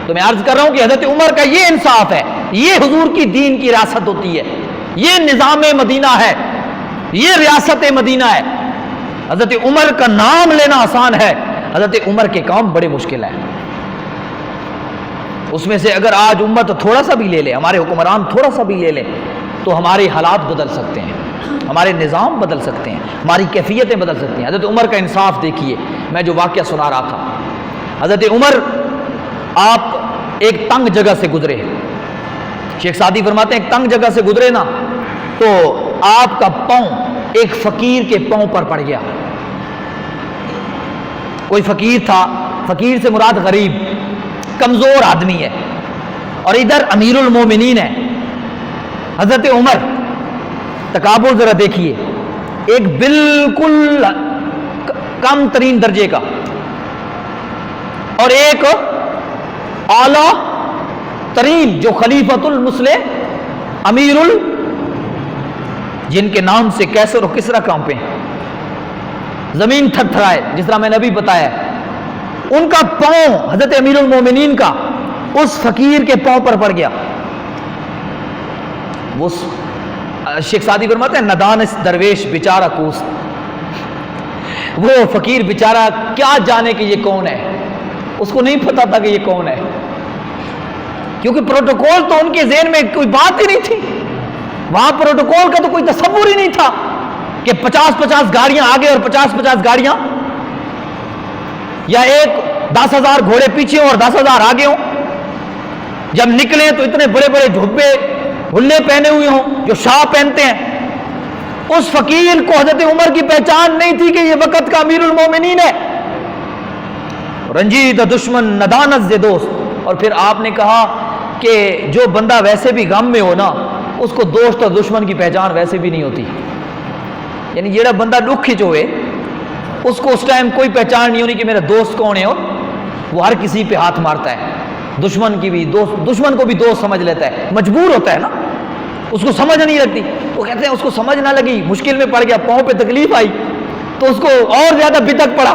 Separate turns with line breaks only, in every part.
تو میں عرض کر رہا ہوں کہ حضرت عمر کا یہ انصاف ہے، یہ حضور کی دین کی ریاست ہوتی ہے، یہ نظام مدینہ ہے، یہ ریاست مدینہ ہے۔ حضرت عمر کا نام لینا آسان ہے، حضرت عمر کے کام بڑے مشکل ہیں۔ اس میں سے اگر آج امت تھوڑا سا بھی لے لے، ہمارے حکمران تھوڑا سا بھی لے لیں، تو ہمارے حالات بدل سکتے ہیں، ہمارے نظام بدل سکتے ہیں، ہماری کیفیتیں بدل سکتی ہیں۔ حضرت عمر کا انصاف دیکھیے، میں جو واقعہ سنا رہا تھا، حضرت عمر آپ ایک تنگ جگہ سے گزرے، شیخ سعدی فرماتے ہیں ایک تنگ جگہ سے گزرے نا، تو آپ کا پاؤں ایک فقیر کے پاؤں پر پڑ گیا۔ کوئی فقیر تھا، فقیر سے مراد غریب، کمزور آدمی ہے، اور ادھر امیر المومنین ہے حضرت عمر۔ تکابر ذرا دیکھیے، ایک بالکل کم ترین درجے کا اور ایک اعلیٰ ترین جو خلیفۃ المسلم امیر جن کے نام سے کیسر و کسرا کانپے، زمین تھر تھرائے، جس طرح میں نے ابھی بتایا، ان کا پاؤں حضرت امیر المومنین کا اس فقیر کے پاؤں پر پڑ گیا۔ وہ شیخ سعدی فرماتے ہیں ندانس درویش بیچارہ کوس، وہ فقیر بیچارہ کیا جانے کہ یہ کون ہے، اس کو نہیں پتا تھا کہ یہ کون ہے، کیونکہ پروٹوکول تو ان کے ذہن میں کوئی بات ہی نہیں تھی، وہاں پروٹوکول کا تو کوئی تصور ہی نہیں تھا کہ 50-50 گاڑیاں آگے اور 50-50 گاڑیاں، یا ایک 10,000 گھوڑے پیچھے اور 10,000 آگے ہوں، جب نکلیں تو اتنے بڑے بڑے جھبے ہلے پہنے ہوئے ہوں جو شاہ پہنتے ہیں۔ اس فقیر کو حضرت عمر کی پہچان نہیں تھی کہ یہ وقت کا امیر المومنین ہے۔ رنجید دشمن ندانت سے دوست، اور پھر آپ نے کہا کہ جو بندہ ویسے بھی غم میں ہو نا، اس کو دوست اور دشمن کی پہچان ویسے بھی نہیں ہوتی، یعنی جیڑا بندہ دکھ جو ہے اس کو اس ٹائم کوئی پہچان نہیں ہونی کہ میرا دوست کون ہے، اور وہ ہر کسی پہ ہاتھ مارتا ہے، دشمن کی بھی دوست، دشمن کو بھی دوست سمجھ لیتا ہے، مجبور ہوتا ہے نا، اس کو سمجھ نہیں لگتی، وہ کہتے ہیں اس کو سمجھ نہ لگی، مشکل میں پڑ گیا، پاؤں پہ تکلیف آئی تو اس کو اور زیادہ بدک پڑا،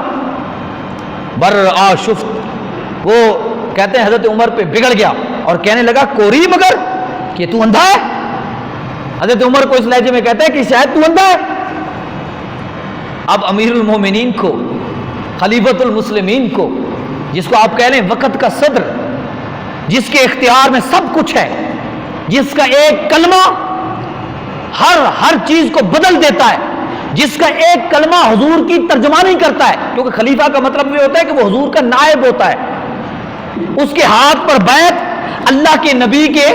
بر آشفت، وہ کہتے ہیں حضرت عمر پہ بگڑ گیا اور کہنے لگا کوری مگر کہ تو اندھا ہے۔ حضرت عمر کو اس لہجے میں کہتے ہیں کہ شاید تو اندھا ہے۔ اب امیر المومنین کو، خلیفۃ المسلمین کو، جس کو آپ کہہ لیں وقت کا صدر، جس کے اختیار میں سب کچھ ہے، جس کا ایک کلمہ ہر چیز کو بدل دیتا ہے، جس کا ایک کلمہ حضور کی ترجمانی کرتا ہے، کیونکہ خلیفہ کا مطلب یہ ہوتا ہے کہ وہ حضور کا نائب ہوتا ہے، اس کے ہاتھ پر بیعت اللہ کے نبی کے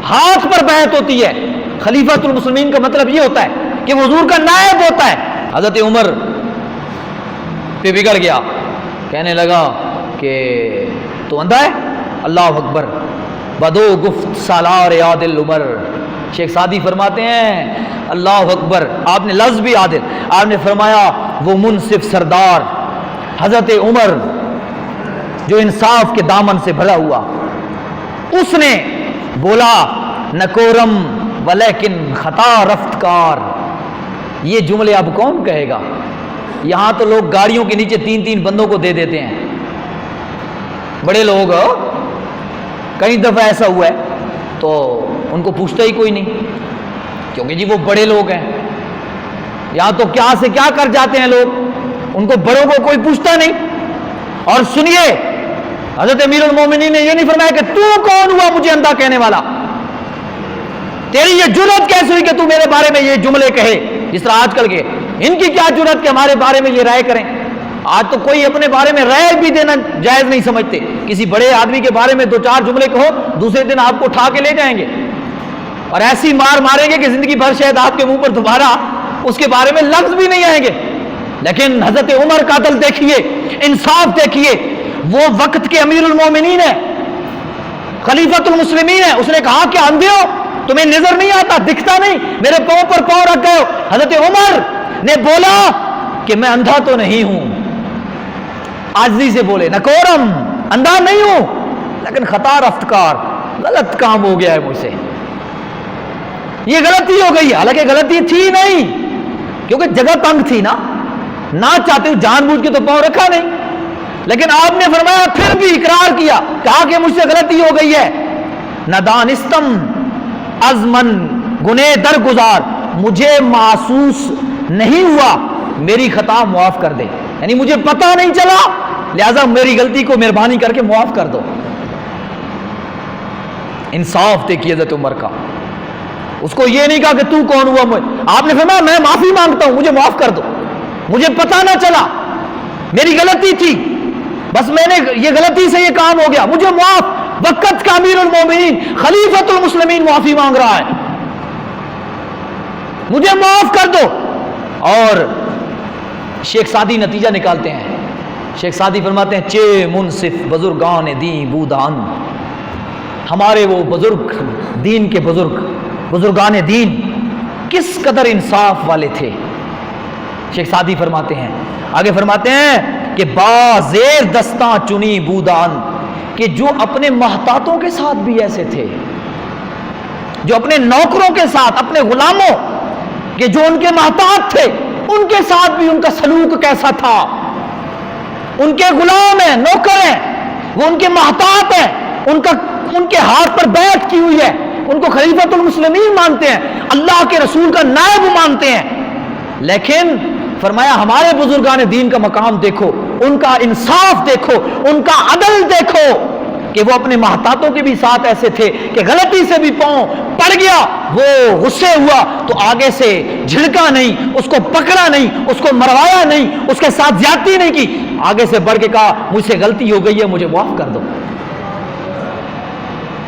ہاتھ پر بیعت ہوتی ہے۔ خلیفۃ المسلمین کا مطلب یہ ہوتا ہے کہ وہ حضور کا نائب ہوتا ہے۔ حضرت عمر پہ بگڑ گیا، کہنے لگا کہ تو اندھا ہے، اللہ اکبر، بدو گفت سالار عادل عمر۔ شیخ سعدی فرماتے ہیں اللہ اکبر، آپ نے لفظ بھی عادل، آپ نے فرمایا وہ منصف سردار حضرت عمر جو انصاف کے دامن سے بھرا ہوا، اس نے بولا نکورم ولیکن خطا رفت کار۔ یہ جملے اب کون کہے گا؟ یہاں تو لوگ گاڑیوں کے نیچے 3 بندوں کو دے دیتے ہیں، بڑے لوگ، کئی دفعہ ایسا ہوا ہے تو ان کو پوچھتا ہی کوئی نہیں، کیونکہ جی وہ بڑے لوگ ہیں، یہاں تو کیا سے کیا کر جاتے ہیں لوگ، ان کو بڑوں کو کوئی پوچھتا نہیں۔ اور سنیے، حضرت امیر المومنین نے یہ نہیں فرمایا کہ تو کون ہوا مجھے اندھا کہنے والا، تیری یہ جرأت کیسے ہوئی کہ تو میرے بارے میں یہ جملے کہے، جس طرح آج کل کے ان کی کیا جرأت کہ ہمارے بارے میں یہ رائے کریں۔ آج تو کوئی اپنے بارے میں رائے بھی دینا جائز نہیں سمجھتے، کسی بڑے آدمی کے بارے میں 2-4 جملے کہو، دوسرے دن آپ کو اٹھا کے لے جائیں گے اور ایسی مار ماریں گے کہ زندگی بھر شاید آپ کے منہ پر دوبارہ اس کے بارے میں لفظ بھی نہیں آئیں گے۔ لیکن حضرت عمر کا عدل دیکھیے، انصاف دیکھیے، وہ وقت کے امیر المومنین ہے، خلیفۃ المسلمین ہے، اس نے کہا کہ اندھے ہو، تمہیں نظر نہیں آتا، دکھتا نہیں، میرے پاؤں پر پاؤں رکھ گئے ہو۔ حضرت عمر نے بولا کہ میں اندھا تو نہیں ہوں، عاجزی سے بولے نکورم، اندھا نہیں ہوں، لیکن خطا رفت کار، غلط کام ہو گیا ہے مجھ سے، یہ غلطی ہو گئی، حالانکہ غلطی تھی نہیں، کیونکہ جگہ تنگ تھی نہ چاہتے ہو جان بوجھ کے تو پاؤں رکھا نہیں، لیکن آپ نے فرمایا پھر بھی اقرار کیا کہا کہ مجھ سے غلطی ہو گئی ہے. ندانستم ازمن گنہ در گزار, مجھے محسوس نہیں ہوا, میری خطا معاف کر دے. یعنی مجھے پتہ نہیں چلا, لہذا میری غلطی کو مہربانی کر کے معاف کر دو. انصاف دیکھیے حضرت عمر کا. اس کو یہ نہیں کہا کہ تو کون ہوا, آپ نے فرمایا میں معافی مانگتا ہوں, مجھے معاف کر دو, مجھے پتہ نہ چلا, میری غلطی تھی, بس میں نے یہ غلطی سے یہ کام ہو گیا, مجھے معاف. وقت کا امیر المومنین خلیفۃ المسلمین معافی مانگ رہا ہے, مجھے معاف کر دو. اور شیخ سعدی نتیجہ نکالتے ہیں. شیخ سعدی فرماتے ہیں چے منصف بزرگان دین بودان, ہمارے وہ بزرگ دین کے بزرگان دین کس قدر انصاف والے تھے. شیخ سعدی فرماتے ہیں, آگے فرماتے ہیں کہ بازیر دستاں چنی بودان, کہ جو اپنے محتاطوں کے ساتھ بھی ایسے تھے, جو اپنے نوکروں کے ساتھ, اپنے غلاموں کہ جو ان کے محتاط تھے, ان کے ساتھ بھی ان کا سلوک کیسا تھا. ان کے غلام ہیں, نوکر ہیں, وہ ان کے محتاط ہیں, ان کے ہاتھ پر بیعت کی ہوئی ہے, ان کو خلیفۃ المسلمین مانتے ہیں, اللہ کے رسول کا نائب مانتے ہیں. لیکن فرمایا ہمارے بزرگان دین کا مقام دیکھو, ان کا انصاف دیکھو, ان کا عدل دیکھو, کہ وہ اپنے محتاطوں کے بھی ساتھ ایسے تھے کہ غلطی سے بھی پاؤں پڑ گیا, وہ غصے ہوا تو آگے سے جھڑکا نہیں, اس کو پکڑا نہیں, اس کو مروایا نہیں, اس کے ساتھ زیادتی نہیں کی, آگے سے بڑھ کے کہا مجھ سے غلطی ہو گئی ہے, مجھے معاف کر دو.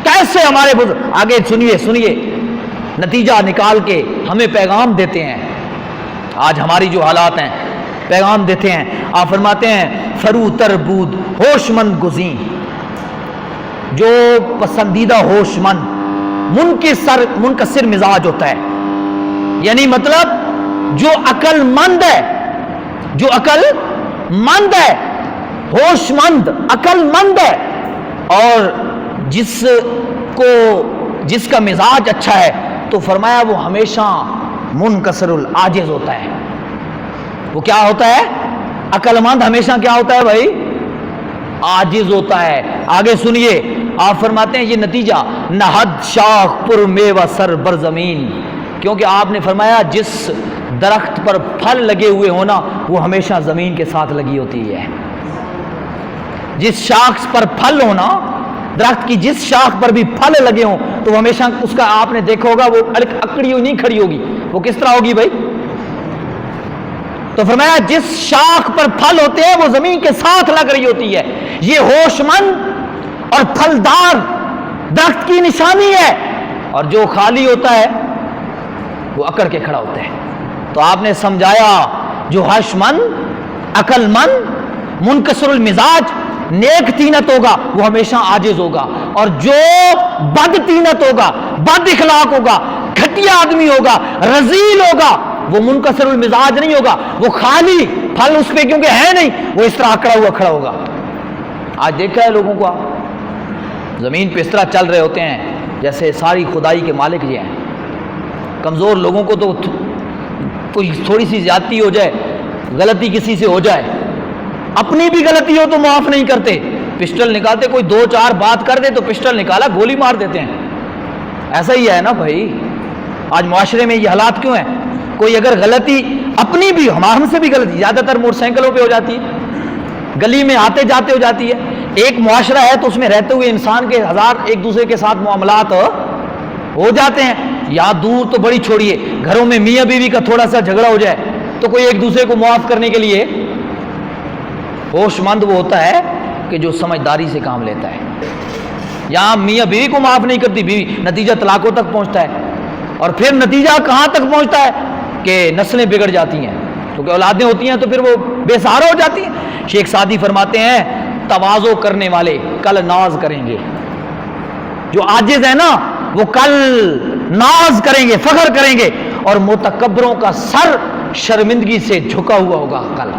کیسے ہمارے بزرگ, آگے سنیے نتیجہ نکال کے ہمیں پیغام دیتے ہیں. آج ہماری جو حالات ہیں پیغام دیتے ہیں. آپ فرماتے ہیں فرو تربود ہوش مند گزین, جو پسندیدہ ہوش مند منکسر مزاج ہوتا ہے, یعنی مطلب جو عقل مند ہے, جو عقل مند ہے, ہوش مند, عقل مند ہے, اور جس کا مزاج اچھا ہے, تو فرمایا وہ ہمیشہ منکسر العاجز ہوتا ہے. وہ کیا ہوتا ہے, عقل مند ہمیشہ کیا ہوتا ہے بھائی, عاجز ہوتا ہے. آگے سنیے, آپ فرماتے ہیں یہ نتیجہ نہد شاخ پر میوہ سر بر زمین, کیونکہ آپ نے فرمایا جس درخت پر پھل لگے ہوئے ہونا وہ ہمیشہ زمین کے ساتھ لگی ہوتی ہے. جس شاخ پر پھل ہونا, درخت کی جس شاخ پر بھی پھل لگے ہوں تو وہ ہمیشہ اس کا, آپ نے دیکھا ہوگا وہ اکڑی ہوئی نہیں کھڑی ہوگی, وہ کس طرح ہوگی بھائی. تو فرمایا جس شاخ پر پھل ہوتے ہیں وہ زمین کے ساتھ لگ رہی ہوتی ہے. یہ ہوش مند اور پھلدار درخت کی نشانی ہے, اور جو خالی ہوتا ہے وہ اکڑ کے کھڑا ہوتا ہے. تو آپ نے سمجھایا جو ہوش مند, عقل مند, منکسر المزاج, نیک تینت ہوگا وہ ہمیشہ عاجز ہوگا, اور جو بد تینت ہوگا, بد اخلاق ہوگا, گھٹیا آدمی ہوگا, رذیل ہوگا, وہ منکسر المزاج نہیں ہوگا, وہ خالی پھل اس پہ کیونکہ ہے نہیں, وہ اس طرح اکڑا ہوا کھڑا ہوگا. آج دیکھا ہے لوگوں کو, زمین پہ اس طرح چل رہے ہوتے ہیں جیسے ساری خدائی کے مالک یہ ہیں. کمزور لوگوں کو تو کوئی تھوڑی سی زیادتی ہو جائے, غلطی کسی سے ہو جائے, اپنی بھی غلطی ہو تو معاف نہیں کرتے, پسٹل نکالتے, کوئی دو چار بات کر دے تو پسٹل نکالا گولی مار دیتے ہیں. ایسا ہی ہے نا بھائی, آج معاشرے میں یہ حالات کیوں ہیں. کوئی اگر غلطی اپنی بھی, ہم سے بھی غلطی زیادہ تر موٹر سائیکلوں پہ ہو جاتی ہے, گلی میں آتے جاتے ہو جاتی ہے. ایک معاشرہ ہے تو اس میں رہتے ہوئے انسان کے ہزار ایک دوسرے کے ساتھ معاملات ہو جاتے ہیں, یا دور تو بڑی چھوڑیے, گھروں میں میاں بیوی کا تھوڑا سا جھگڑا ہو جائے تو کوئی ایک دوسرے کو معاف کرنے کے لیے, ہوش مند وہ ہوتا ہے کہ جو سمجھداری سے کام لیتا ہے. یہاں میاں بیوی کو معاف نہیں کرتی بیوی, نتیجہ طلاقوں تک پہنچتا ہے, اور پھر نتیجہ کہاں تک پہنچتا ہے کہ نسلیں بگڑ جاتی ہیں, کیونکہ اولادیں ہوتی ہیں تو پھر وہ بے سہارا ہو جاتی ہیں. شیخ سعدی فرماتے ہیں تواضع کرنے والے کل ناز کریں گے, جو عاجز ہے نا وہ کل ناز کریں گے, فخر کریں گے, اور متکبروں کا سر شرمندگی سے جھکا ہوا ہوگا کل.